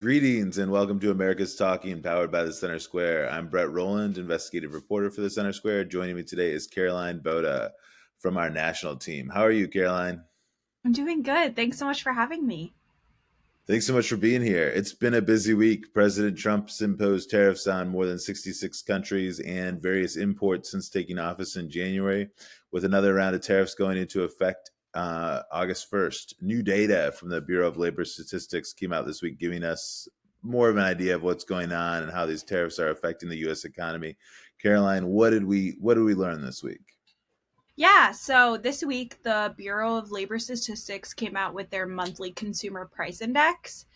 Greetings and welcome to America's Talking, powered by the Center Square. I'm Brett Rowland, investigative reporter for the Center Square. Joining me today is Caroline Boda from our national team. How are you, Caroline? I'm doing good. Thanks so much for having me. Thanks so much for being here. It's been a busy week. President Trump's imposed tariffs on more than 66 countries and various imports since taking office in January, with another round of tariffs going into effect August 1st. New data from the Bureau of Labor Statistics came out this week, giving us more of an idea of what's going on and how these tariffs are affecting the U.S. economy. Caroline, what did we learn this week? Yeah, so this week the Bureau of Labor Statistics came out with their monthly consumer price index.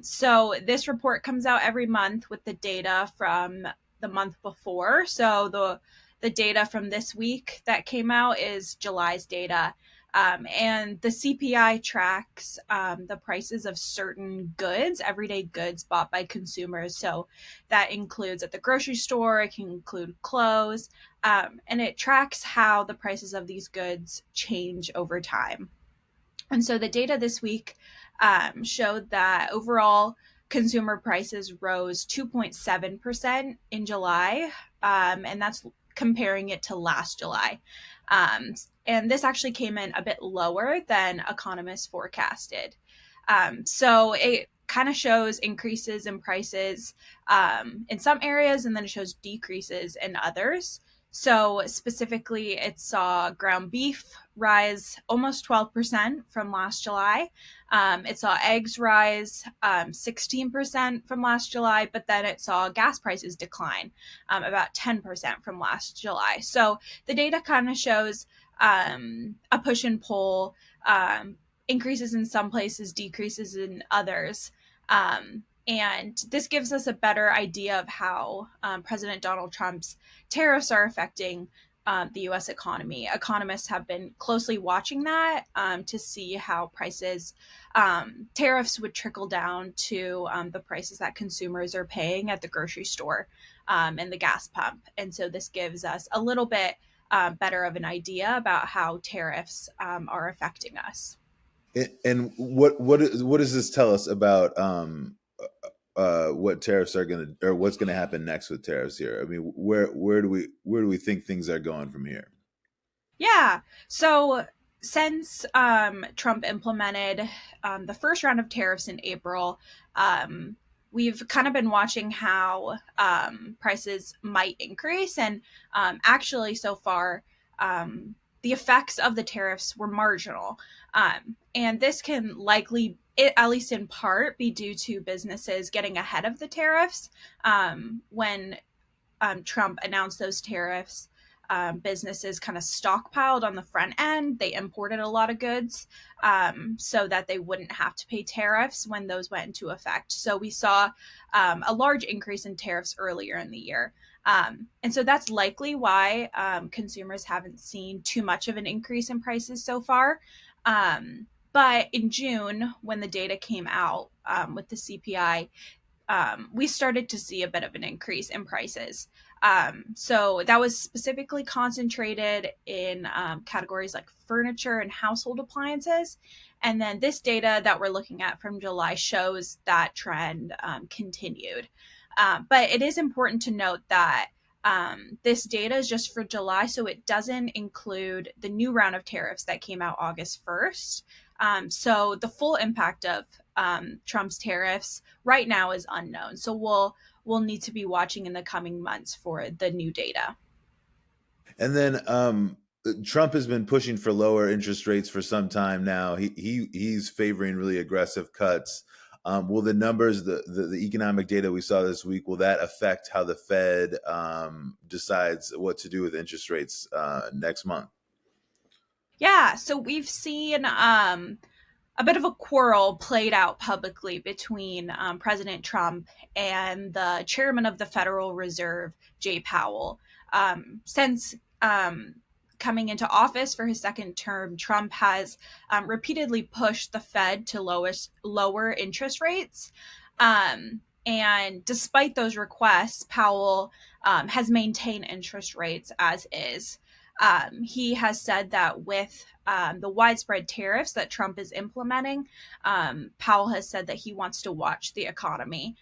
So this report comes out every month with the data from the month before. So the data from this week that came out is July's data. And the CPI tracks the prices of certain goods, everyday goods bought by consumers. So that includes at the grocery store, it can include clothes, and it tracks how the prices of these goods change over time. And so the data this week showed that overall consumer prices rose 2.7% in July, and that's comparing it to last July. And this actually came in a bit lower than economists forecasted. So it kind of shows increases in prices in some areas, and then it shows decreases in others. So specifically, it saw ground beef rise almost 12% from last July. It saw eggs rise 16% from last July, but then it saw gas prices decline about 10% from last July. So the data kind of shows a push and pull, increases in some places, decreases in others. And this gives us a better idea of how President Donald Trump's tariffs are affecting the US economy. Economists have been closely watching that to see how tariffs would trickle down to the prices that consumers are paying at the grocery store and the gas pump. And so this gives us a little bit better of an idea about how tariffs are affecting us. And what does this tell us about what tariffs are going to, or what's going to happen next with tariffs here? I mean, where do we think things are going from here? Yeah. So since Trump implemented the first round of tariffs in April, we've kind of been watching how prices might increase. And actually, so far, the effects of the tariffs were marginal. And this can likely, at least in part, be due to businesses getting ahead of the tariffs when Trump announced those tariffs. Businesses kind of stockpiled on the front end. They imported a lot of goods so that they wouldn't have to pay tariffs when those went into effect. So we saw a large increase in tariffs earlier in the year. And so that's likely why consumers haven't seen too much of an increase in prices so far. But in June, when the data came out with the CPI, we started to see a bit of an increase in prices. So that was specifically concentrated in categories like furniture and household appliances. And then this data that we're looking at from July shows that trend continued. But it is important to note that this data is just for July, so it doesn't include the new round of tariffs that came out August 1st. So the full impact of Trump's tariffs right now is unknown. So we'll need to be watching in the coming months for the new data. And then Trump has been pushing for lower interest rates for some time now. He's favoring really aggressive cuts. Will the numbers, the economic data we saw this week, will that affect how the Fed decides what to do with interest rates next month? Yeah, so we've seen a bit of a quarrel played out publicly between President Trump and the chairman of the Federal Reserve, Jay Powell. Since coming into office for his second term, Trump has repeatedly pushed the Fed to lower interest rates. And despite those requests, Powell has maintained interest rates as is. He has said that with the widespread tariffs that Trump is implementing, Powell has said that he wants to watch the economy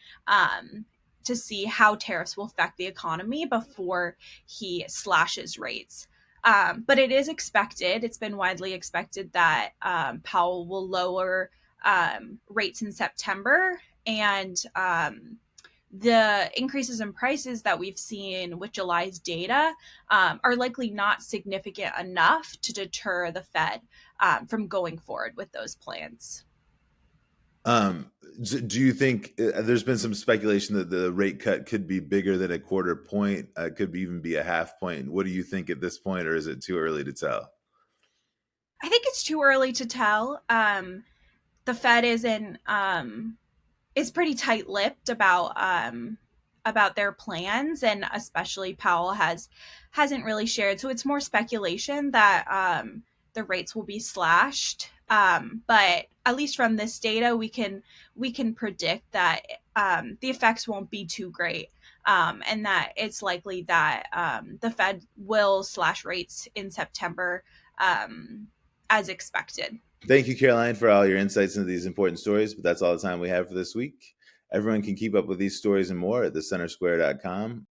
to see how tariffs will affect the economy before he slashes rates. But it is expected, it's been widely expected that Powell will lower rates in September. And the increases in prices that we've seen with July's data are likely not significant enough to deter the Fed from going forward with those plans. Um, do you think there's been some speculation that the rate cut could be bigger than a quarter point, could even be a half point? What do you think at this point, or is it too early to tell? I think it's too early to tell. The Fed is pretty tight-lipped about their plans, and especially Powell hasn't really shared. So it's more speculation that the rates will be slashed. But at least from this data, we can predict that the effects won't be too great. And that it's likely that the Fed will slash rates in September as expected. Thank you, Caroline, for all your insights into these important stories. But that's all the time we have for this week. Everyone can keep up with these stories and more at thecentersquare.com.